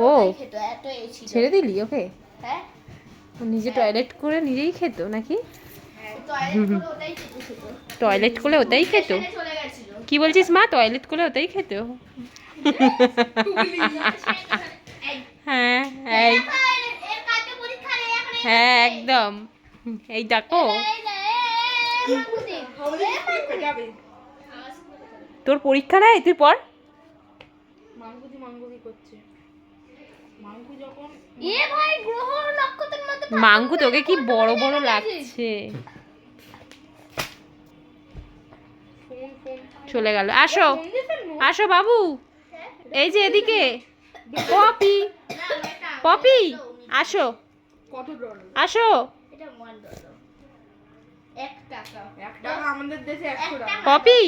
ও ছেড়ে দিলি ওকে? হ্যাঁ, নিজে টয়লেট করে নিজেই খেত নাকি? টয়লেট করে ওটাই খেত? কি বলছিস মা, টয়লেট করে ওটাই খেত? হ্যাঁ হ্যাঁ একদম। এই দেখো তোর পরীক্ষা নেই, তুই পড়। মাঙ্গু তোকে কি বড় বড় লাগছে। চলে গেল। আসো আসো বাবু, এই যে এদিকে পপি, পপি আসো আসো। পপি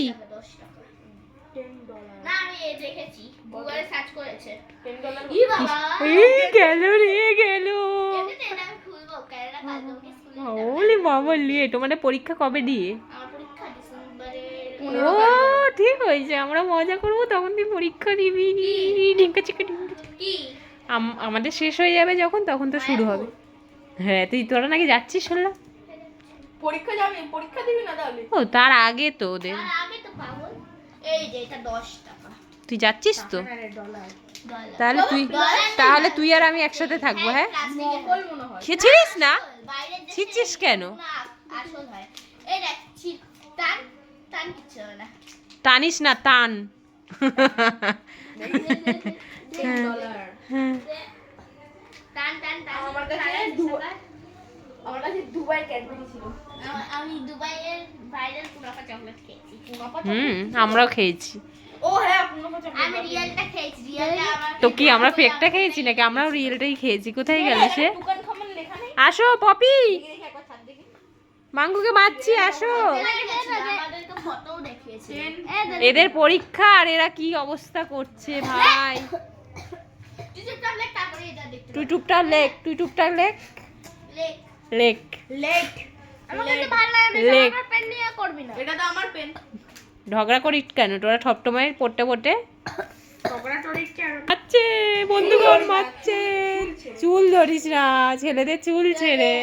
গেল রে গেল। ওলে বাবা লিয়ে তোমাদের পরীক্ষা কবে দিয়ে? ও ঠিক হয়েছে, আমরা মজা করবো তখন তুই পরীক্ষা দিবি। ঢিঙ্কা চিকা ঢিঙ্কা। আমাদের শেষ হয়ে যাবে যখন, তখন তো শুরু হবে। হ্যাঁ তুই তোরা নাকি যাচ্ছিস শুনলাম। পরীক্ষা যাবি, পরীক্ষা দিবি না তাহলে? ও তার আগে তো ওদের। এই যে এটা 10 টাকা। তুই যাচ্ছিস তো? তাহলে তুই আর আমি একসাথে থাকবো। হ্যাঁ খেয়েছিস না? ছিচ্ছিস কেন? টানিস না, টান। আমরাও খেয়েছি। তো কি আমরা ফেকটা খেয়েছি নাকি? আমরাও রিয়েলটাই খেয়েছি। কোথায় গেল সে? আসো পপি, মাঙ্গুকে মারছি, আসো। এদের পরীক্ষা আর এরা কি অবস্থা করছে ভাই। তুই টুপটা লেখ, তুই টুপটা লেখ, লেখ লেখ লেখ। ঝগড়া করিস কেন তোরা সবসময় পড়তে পড়তে? মারছে বন্ধুগণ, মারছে। চুল ধরিস না, ছেলেদের চুল ছেড়ে।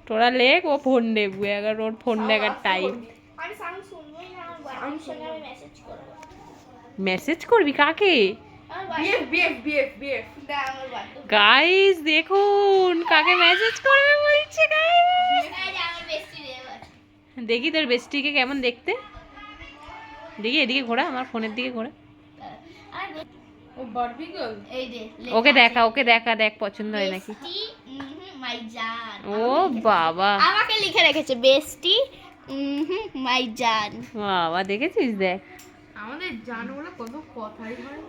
তোরা লেখ, ও ফোন দেখবো। এবার ওর ফোন দেখার টাইম। মেসেজ করবি কাকে? গাইস দেখুন কাকে মেসেজ করবে বলছে। দেখি তোর বেস্টিকে কেমন দেখতে, দেখি। এদিকে ঘোরা, আমার ফোনের দিকে ঘোরা। ওকে দেখা, ওকে দেখা, দেখ পছন্দ হয় নাকি। ও বাবা, আমাকে লিখে রেখেছে বেস্টি মাই জান। বাবা দেখেছিস? দেখ আমাদের জান বলে কত কথাই হয়।